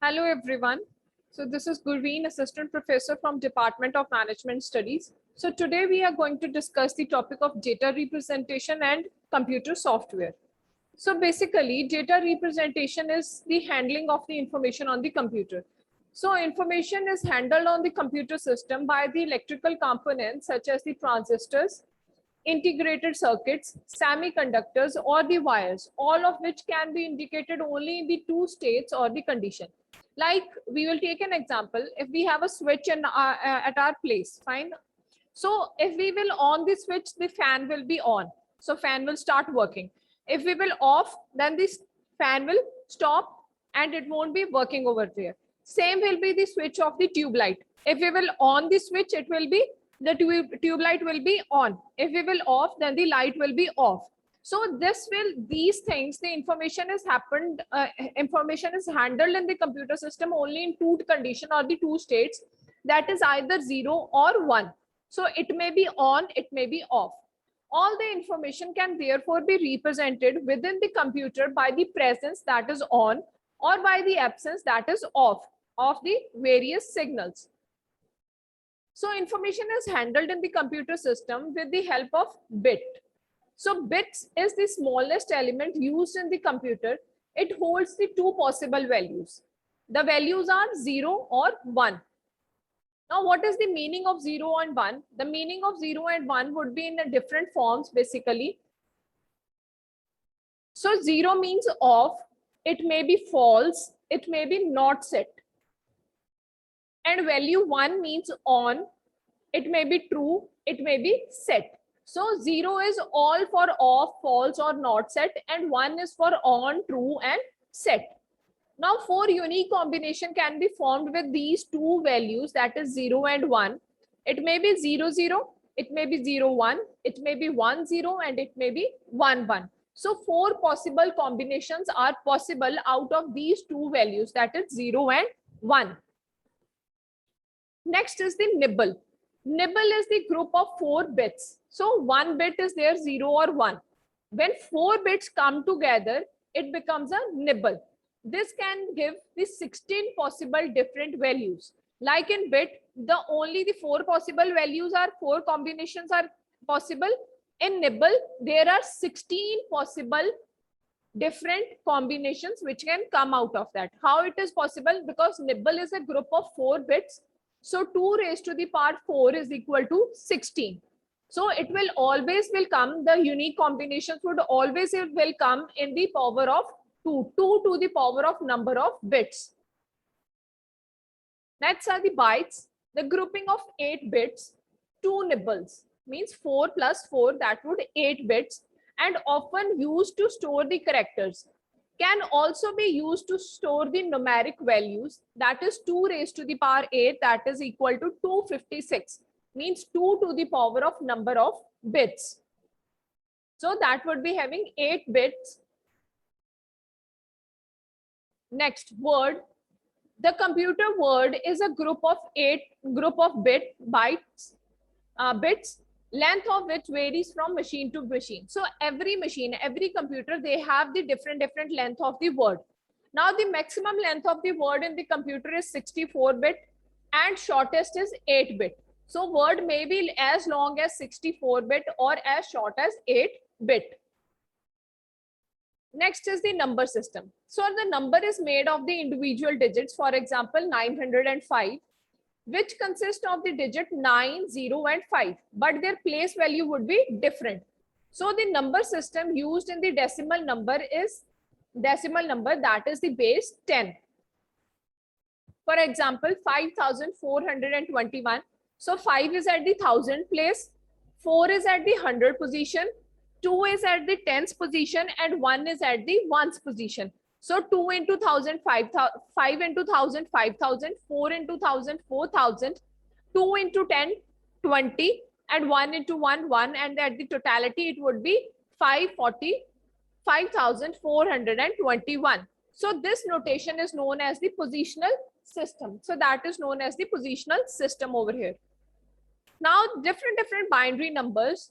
Hello everyone. So this is Gurveen, Assistant Professor from Department of Management Studies. So today we are going to discuss the topic of data representation and computer software. So basically data representation is the handling of the information on the computer. So information is handled on the computer system by the electrical components such as the transistors, integrated circuits, semiconductors, or the wires, all of which can be indicated only in the two states or the condition. Like we will take an example. If we have a switch at our place, fine. So if we will on the switch, the fan will be on. So fan will start working. If we will off, then this fan will stop and it won't be working over there. Same will be the switch of the tube light. If we will on the switch, it will be the tube light will be on. If we will off, then the light will be off. So these things, the information is information is handled in the computer system only in two condition or the two states, that is either 0 or 1. So it may be on, it may be off. All the information can therefore be represented within the computer by the presence, that is on, or by the absence, that is off, of the various signals. So information is handled in the computer system with the help of bit. So bits is the smallest element used in the computer. It holds the two possible values. The values are 0 or 1. Now, what is the meaning of 0 and 1? The meaning of 0 and 1 would be in a different forms basically. So 0 means off, it may be false, it may be not set. And value 1 means on, it may be true, it may be set. So 0 is all for off, false or not set, and 1 is for on, true and set. Now 4 unique combination can be formed with these two values, that is 0 and 1. It may be 0, 0, it may be 0, 1, it may be 1, 0 and it may be 1, 1. So 4 possible combinations are possible out of these two values, that is 0 and 1. Next is the nibble. Nibble is the group of 4 bits. So 1 bit is there, 0 or 1. When 4 bits come together, it becomes a nibble. This can give the 16 possible different values. Like in bit, only the 4 possible values are 4 combinations are possible. In nibble, there are 16 possible different combinations which can come out of that. How it is possible? Because nibble is a group of 4 bits. So 2 raised to the power 4 is equal to 16. So it will always come, the unique combinations would always will come in the power of 2, 2 to the power of number of bits. Next are the bytes, the grouping of 8 bits, 2 nibbles, means 4 plus 4, that would 8 bits, and often used to store the characters. Can also be used to store the numeric values, that is 2 raised to the power 8, that is equal to 256, means 2 to the power of number of bits. So that would be having 8 bits. Next, word. The computer word is a group of bits, length of which varies from machine to machine. So every machine, every computer, they have the different length of the word. Now the maximum length of the word in the computer is 64-bit and shortest is 8-bit. So word may be as long as 64-bit or as short as 8-bit. Next is the number system. So the number is made of the individual digits, for example 905, which consist of the digit 9, 0 and 5, but their place value would be different. So the number system used in the decimal number that is the base 10. For example 5421. So 5 is at the 1000 place, 4 is at the 100 position, 2 is at the 10th position and 1 is at the 1st position. So 2 into 1000, 5 into 1000, 5000, 4 into 1000, 4000, 2 into 10, 20 and 1 into 1, 1, and at the totality it would be 5421. So this notation is known as the positional system. So that is known as the positional system over here. Now different binary numbers,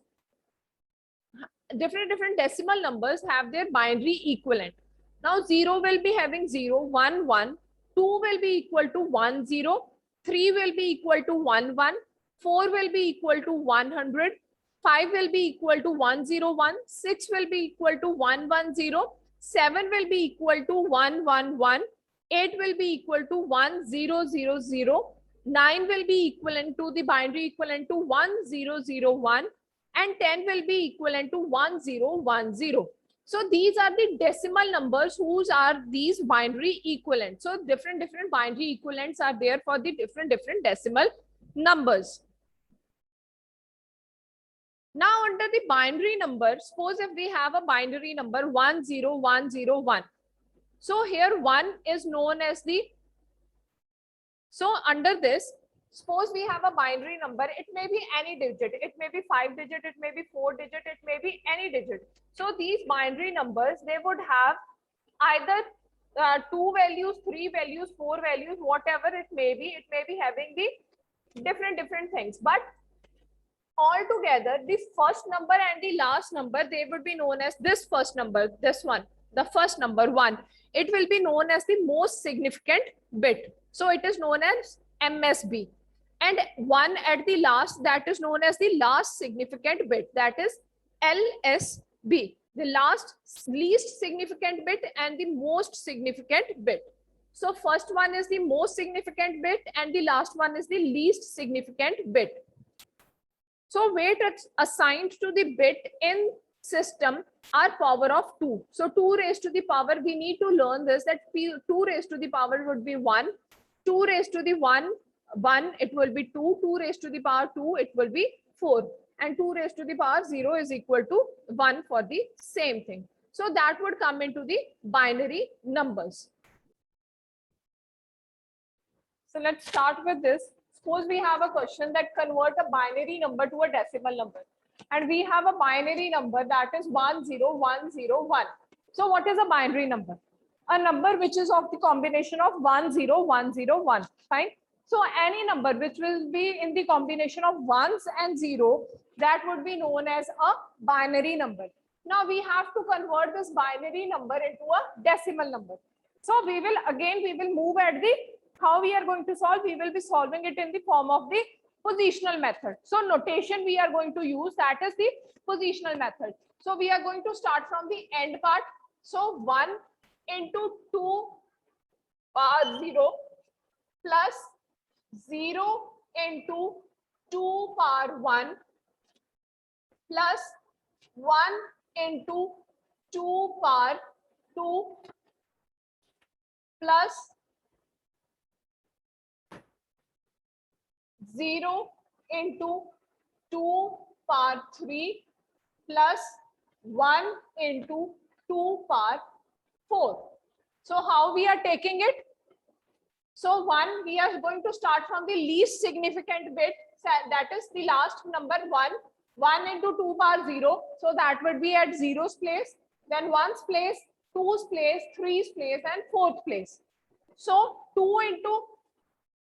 different decimal numbers have their binary equivalent. Now 0 will be having 0, 1, 1, 2 2 will be equal to 1, 0, 3 will be equal to 1, 1, 4 will be equal to 100, 5 will be equal to 101, 6 will be equal to 110, 7 will be equal to 111, 8 will be equal to 1000, 9 will be equivalent to the binary equivalent to 1001, and 10 will be equivalent to 1010. So these are the decimal numbers whose are these binary equivalents. So different binary equivalents are there for the different decimal numbers. Now under the binary number, suppose if we have a binary number 10101. So here 1 is known as the, so under this, suppose we have a binary number, it may be any digit, it may be 5 digit, it may be 4 digit, it may be any digit. So these binary numbers, they would have either 2 values, 3 values, 4 values, whatever it may be having the different things. But altogether, the first number and the last number, they would be known as this first number, this one, the first number 1. It will be known as the most significant bit. So it is known as MSB. And 1 at the last, that is known as the last significant bit, that is LSB. The least significant bit and the most significant bit. So first one is the most significant bit and the last one is the least significant bit. So weight assigned to the bit in system are power of 2. So 2 raised to the power, we need to learn this, that 2 raised to the power would be 1. 2 raised to the 1, it will be 2. 2 raised to the power 2, it will be 4. And 2 raised to the power 0 is equal to 1 for the same thing. So that would come into the binary numbers. So let's start with this. Suppose we have a question that convert a binary number to a decimal number. And we have a binary number that is 10101. So what is a binary number? A number which is of the combination of 10101. Fine. So any number which will be in the combination of ones and 0, that would be known as a binary number. Now we have to convert this binary number into a decimal number. So we will move at the, how we are going to solve, we will be solving it in the form of the positional method. So notation we are going to use, that is the positional method. So we are going to start from the end part. So 1 into 2 power 0 plus 0 into 2 power 1 plus 1 into 2 power 2 plus 0 into 2 power 3 plus 1 into 2 power 4. So how we are taking it? So 1, we are going to start from the least significant bit, that is the last number 1. 1 into 2 power 0. So that would be at 0's place, then 1's place, 2's place, 3's place, and 4th place. So 2 into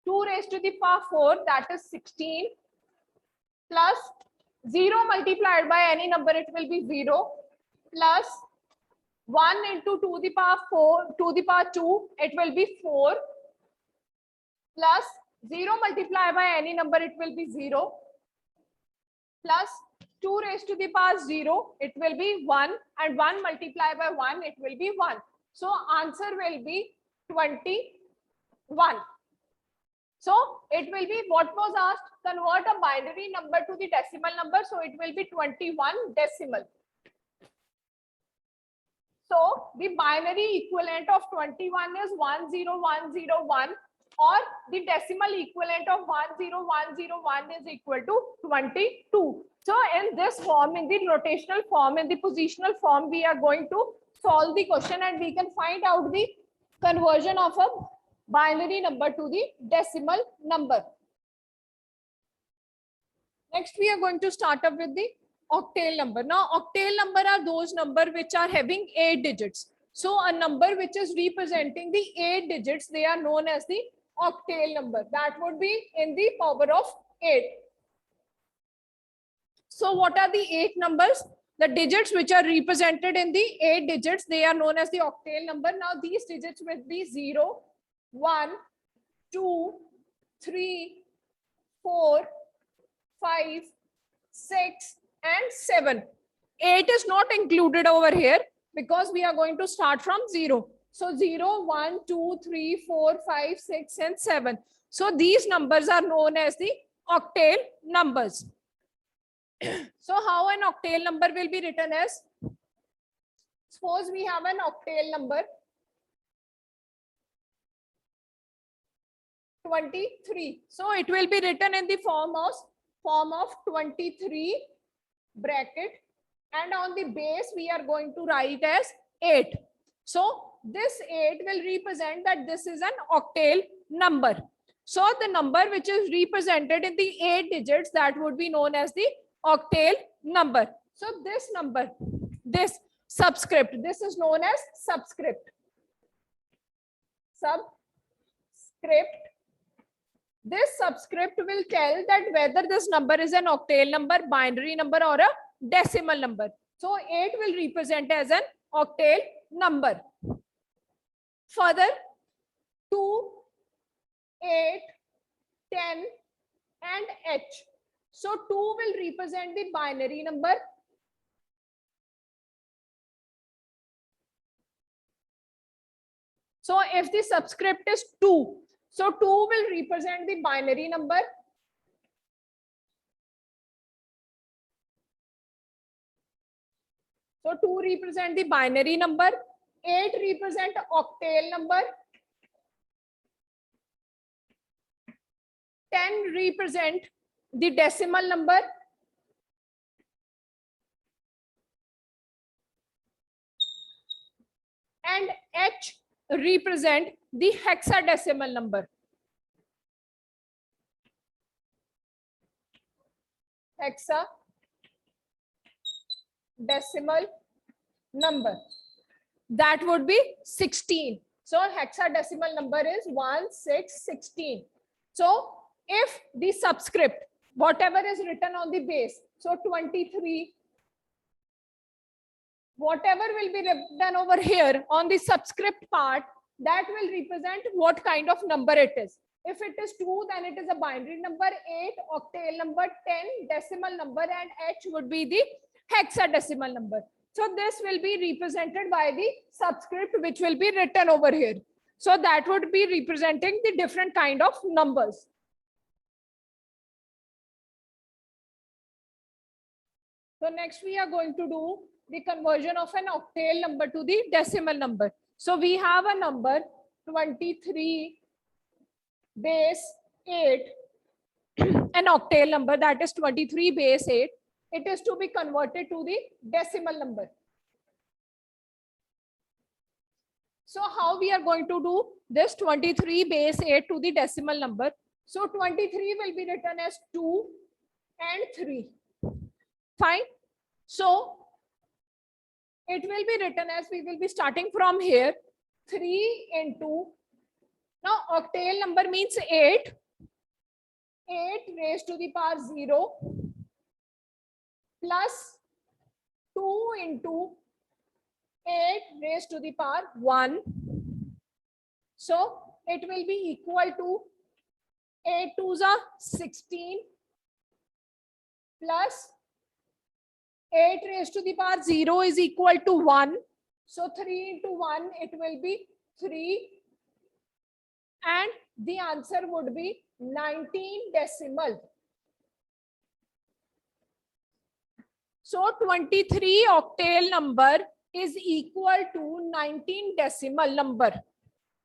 2 raised to the power 4, that is 16, plus 0 multiplied by any number, it will be 0, plus 1 into 2 to the power 4, to the power 2, it will be 4, plus 0 multiplied by any number, it will be 0, plus 2 raised to the power 0, it will be 1, and 1 multiplied by 1, it will be 1. So answer will be 21. So it will be, what was asked, convert a binary number to the decimal number. So it will be 21 decimal. So the binary equivalent of 21 is 10101, or the decimal equivalent of 10101 is equal to 22. So in this form, in the rotational form, in the positional form, we are going to solve the question and we can find out the conversion of a binary number to the decimal number. Next, we are going to start up with the octal number. Now, octal number are those numbers which are having 8 digits. So a number which is representing the 8 digits, they are known as the octal number. That would be in the power of 8. So what are the 8 numbers? The digits which are represented in the 8 digits, they are known as the octal number. Now these digits will be 0, 1, 2, 3, 4, 5, 6, and 7. 8 is not included over here because we are going to start from 0. So 0, 1, 2, 3, 4, 5, 6, and 7. So these numbers are known as the octal numbers. So how an octal number will be written as? Suppose we have an octal number 23. So it will be written in the form of 23 bracket, and on the base we are going to write as 8. So this 8 will represent that this is an octal number. So the number which is represented in the 8 digits, that would be known as the octal number. So this number, this subscript, this is known as subscript. Subscript. This subscript will tell that whether this number is an octal number, binary number, or a decimal number. So 8 will represent as an octal number. Further, 2, 8, 10, and H. So 2 will represent the binary number. So if the subscript is 2, so 2 will represent the binary number. So 2 represent the binary number, 8 represent octal number, 10 represent the decimal number, and H represent the hexadecimal number. Hexadecimal number, that would be 16. So hexadecimal number is 1616. So if the subscript, whatever is written on the base, so 23, whatever will be written over here on the subscript part, that will represent what kind of number it is. If it is 2, then it is a binary number, 8 octal number, 10 decimal number, and H would be the hexadecimal number. So this will be represented by the subscript which will be written over here. So that would be representing the different kind of numbers. So next we are going to do the conversion of an octal number to the decimal number. So we have a number 23 base 8, an octal number, that is 23 base 8. It is to be converted to the decimal number. So how we are going to do this 23 base 8 to the decimal number? So 23 will be written as 2 and 3. Fine. So it will be written as, we will be starting from here, 3 into, now octal number means 8. 8 raised to the power 0 plus 2 into 8 raised to the power 1. So it will be equal to 8 2s are 16 plus 8 raised to the power 0 is equal to 1. So 3 into 1, it will be 3. And the answer would be 19 decimal. So 23 octal number is equal to 19 decimal number.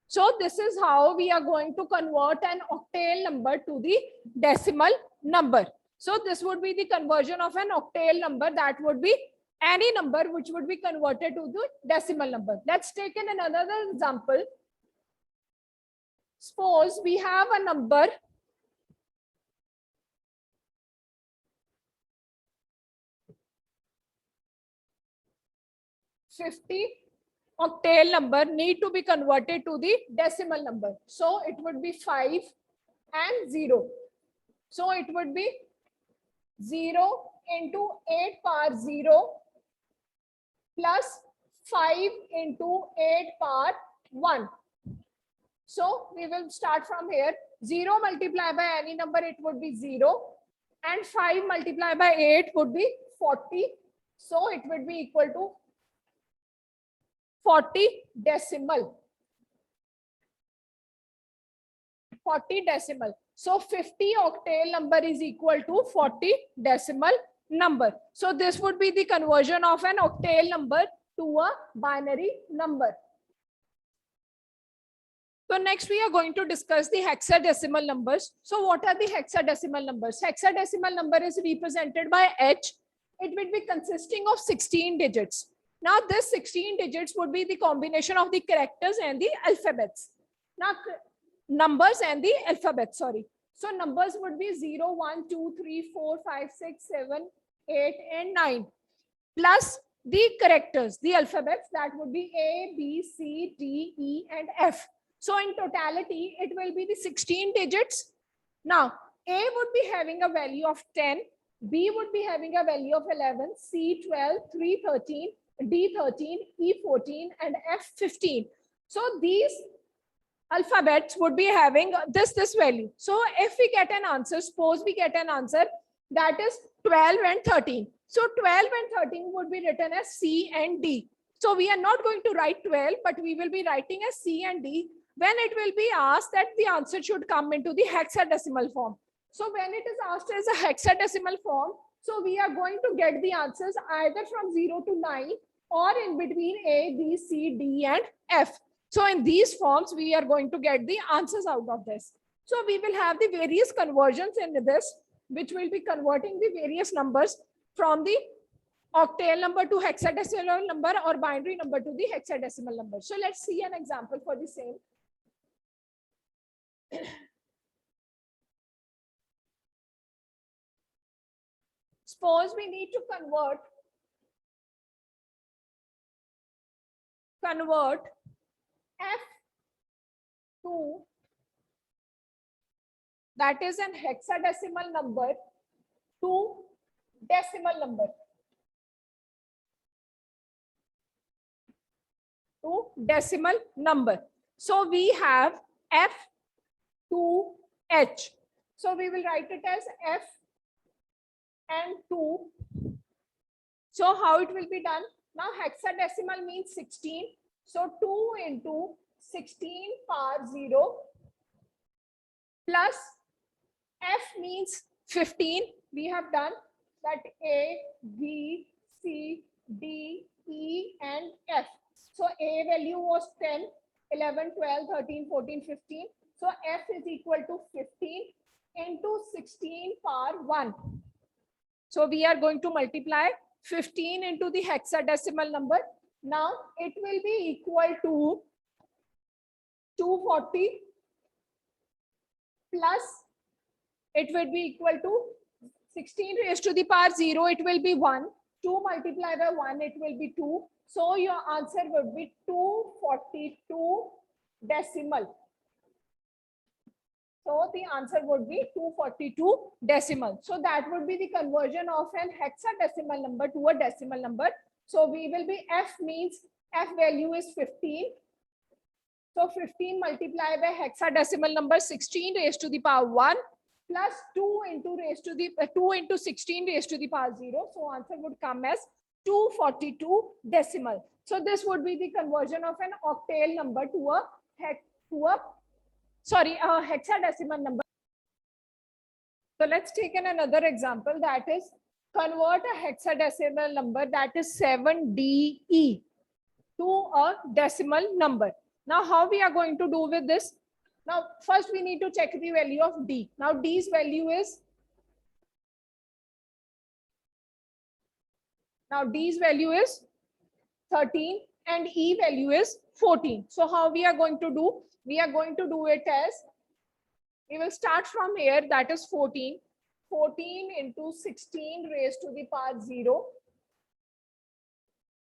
So this is how we are going to convert an octal number to the decimal number. So this would be the conversion of an octal number, that would be any number which would be converted to the decimal number. Let's take in another example. Suppose we have a number 50 octal number need to be converted to the decimal number. So it would be 5 and 0. So it would be 0 into 8 power 0 plus 5 into 8 power 1. So we will start from here. 0 multiplied by any number, it would be 0. And 5 multiplied by 8 would be 40. So it would be equal to 40 decimal. 40 decimal. So 50 octal number is equal to 40 decimal number. So this would be the conversion of an octal number to a binary number. So next we are going to discuss the hexadecimal numbers. So what are the hexadecimal numbers? Hexadecimal number is represented by H. It will be consisting of 16 digits. Now this 16 digits would be the combination of the characters and the alphabets. Now numbers and the alphabet, sorry. So numbers would be 0, 1, 2, 3, 4, 5, 6, 7, 8 and 9. Plus the characters, the alphabets, that would be A, B, C, D, E and F. So in totality, it will be the 16 digits. Now, A would be having a value of 10, B would be having a value of 11, C 12, 3 13, D 13, E 14 and F 15. So these alphabets would be having this value. So if we get an answer, suppose we get an answer that is 12 and 13. So 12 and 13 would be written as C and D. So we are not going to write 12, but we will be writing as C and D when it will be asked that the answer should come into the hexadecimal form. So when it is asked as a hexadecimal form, so we are going to get the answers either from 0 to 9 or in between A, B, C, D and F. So in these forms, we are going to get the answers out of this. So we will have the various conversions in this, which will be converting the various numbers from the octal number to hexadecimal number or binary number to the hexadecimal number. So let's see an example for the same. Suppose we need to convert F to, that is an hexadecimal number, to decimal number. To decimal number. So we have F to H. So we will write it as F and 2. So how it will be done? Now hexadecimal means 16. So 2 into 16 power 0 plus F means 15. We have done that A, B, C, D, E and F. So A value was 10, 11, 12, 13, 14, 15. So F is equal to 15 into 16 power 1. So we are going to multiply 15 into the hexadecimal number. Now it will be equal to 240 plus it will be equal to 16 raised to the power 0. It will be 1. 2 multiplied by 1, it will be 2. So your answer would be 242 decimal. So the answer would be 242 decimal. So that would be the conversion of an hexadecimal number to a decimal number. So we will be, F means F value is 15. So 15 multiplied by hexadecimal number 16 raised to the power 1 plus 2 into 16 raised to the power 0. So answer would come as 242 decimal. So this would be the conversion of an octal number to a hexadecimal number. So let's take another example, that is convert a hexadecimal number, that is 7DE, to a decimal number. Now how we are going to do with this? Now first we need to check the value of D. Now D's value is 13 and E value is 14. So how we are going to do? We are going to do it as, we will start from here, that is 14. 14 into 16 raised to the power 0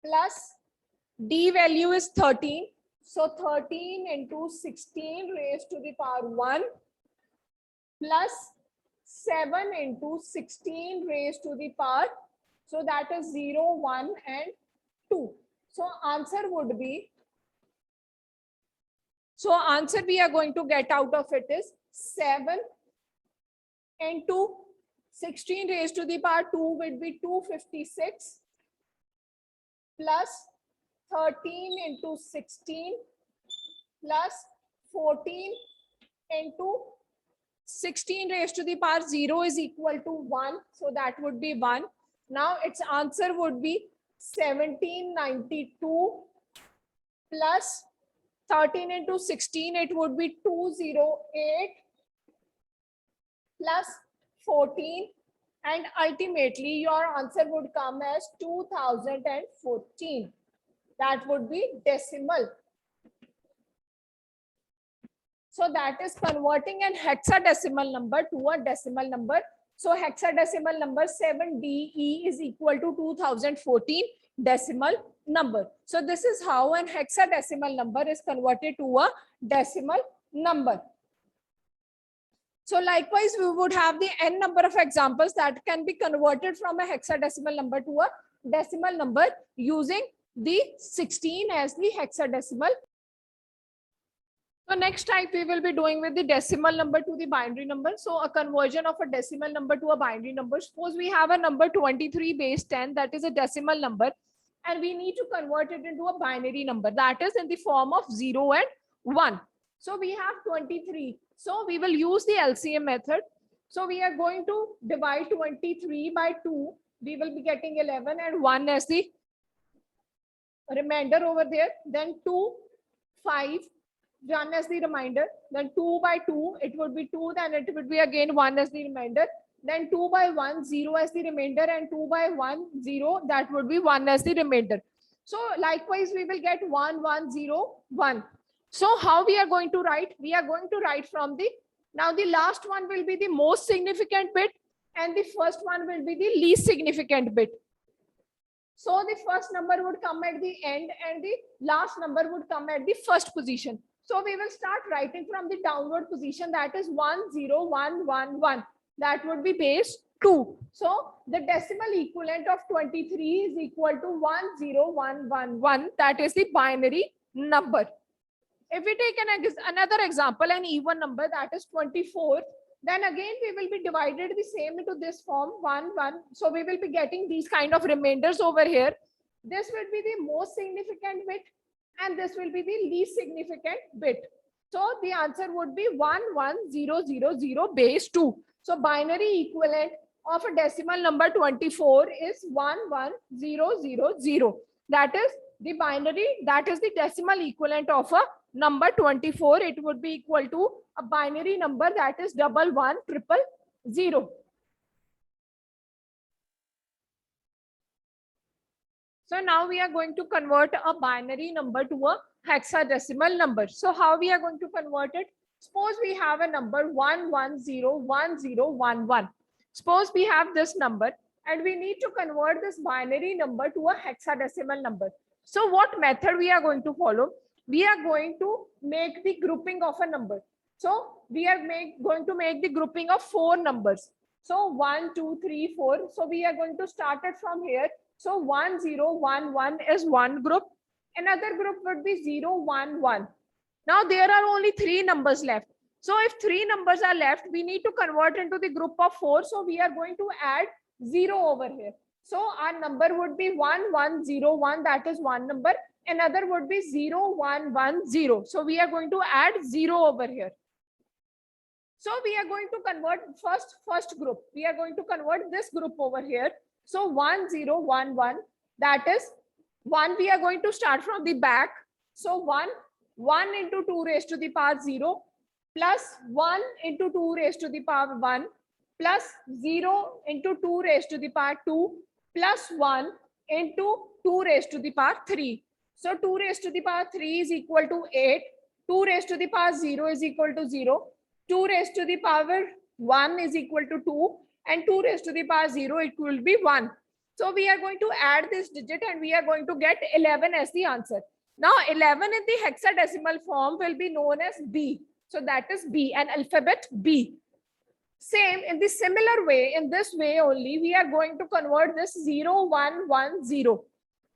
plus D value is 13. So 13 into 16 raised to the power 1 plus 7 into 16 raised to the power, so that is 0, 1 and 2. So answer would be So answer we are going to get out of it is 7 into 16 raised to the power 2 will be 256 plus 13 into 16 plus 14 into 16 raised to the power 0 is equal to 1. So that would be 1. Now its answer would be 1792 plus 13 into 16, it would be 208 plus 14, and ultimately your answer would come as 2014. That would be decimal. So that is converting an hexadecimal number to a decimal number. So hexadecimal number 7DE is equal to 2014 decimal number. So this is how an hexadecimal number is converted to a decimal number. So likewise, we would have the n number of examples that can be converted from a hexadecimal number to a decimal number using the 16 as the hexadecimal. So next type we will be doing with the decimal number to the binary number. So a conversion of a decimal number to a binary number. Suppose we have a number 23 base 10, that is a decimal number, and we need to convert it into a binary number, that is in the form of 0 and 1. So we have 23. So we will use the LCM method. So we are going to divide 23 by 2. We will be getting 11 and 1 as the remainder over there. Then 2, 5, 1 as the remainder. Then 2 by 2, it would be 2. Then it would be again 1 as the remainder. Then 2 by 1, 0 as the remainder. And 2 by 1, 0. That would be 1 as the remainder. So likewise, we will get 1, 1, 0, 1. So how we are going to write? We are going to write from the, now the last one will be the most significant bit and the first one will be the least significant bit. So the first number would come at the end and the last number would come at the first position. So we will start writing from the downward position, that is 1, 0, 1, 1, 1. That would be base 2. So the decimal equivalent of 23 is equal to 1, 0, 1, 1, 1. That is the binary number. If we take another example, an even number, that is 24, then again we will be divided the same into this form 1, 1. So we will be getting these kind of remainders over here. This will be the most significant bit and this will be the least significant bit. So the answer would be 1, 1, 0, 0, 0 base 2. So binary equivalent of a decimal number 24 is 1, 1, 0, 0, 0. That is the binary, that is the decimal equivalent of a number 24. It would be equal to a binary number, that is 11100. So now we are going to convert a binary number to a hexadecimal number. So how we are going to convert it? Suppose we have a number 1101011. Suppose we have this number and we need to convert this binary number to a hexadecimal number. So what method we are going to follow? We are going to make the grouping of a number. So we are going to make the grouping of 4 numbers. So 1, 2, 3, 4. So we are going to start it from here. So 1, 0, 1, 1 is one group. Another group would be 0, 1, 1. Now there are only 3 numbers left. So if 3 numbers are left, we need to convert into the group of 4. So we are going to add 0 over here. So our number would be 1, 1, 0, 1. That is one number. Another would be 0, 1, 1, 0. So we are going to add 0 over here. So we are going to convert first group. We are going to convert this group over here. So 1, 0, 1, 1. That is 1. We are going to start from the back. So 1 into 2 raised to the power 0 plus 1 into 2 raised to the power 1 plus 0 into 2 raised to the power 2 plus 1 into 2 raised to the power 3. So 2 raised to the power 3 is equal to 8. 2 raised to the power 0 is equal to 0. 2 raised to the power 1 is equal to 2. And 2 raised to the power 0, it will be 1. So we are going to add this digit and we are going to get 11 as the answer. Now 11 in the hexadecimal form will be known as B. So that is B, an alphabet B. Same in the similar way, in this way only, we are going to convert this 0, 1, 1, 0.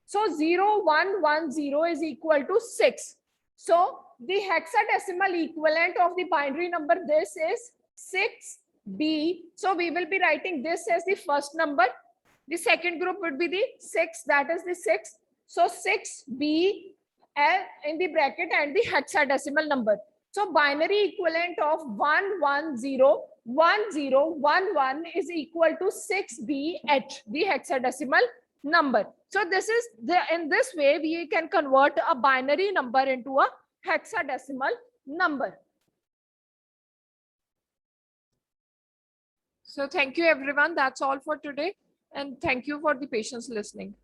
So 0, 1, 1, 0 is equal to 6. So the hexadecimal equivalent of the binary number, this is 6B. So we will be writing this as the first number. The second group would be the 6, that is the 6. So 6B in the bracket and the hexadecimal number. So binary equivalent of 1101011 is equal to 6B at the hexadecimal number. So this is in this way we can convert a binary number into a hexadecimal number. So thank you everyone. That's all for today. And thank you for the patience listening.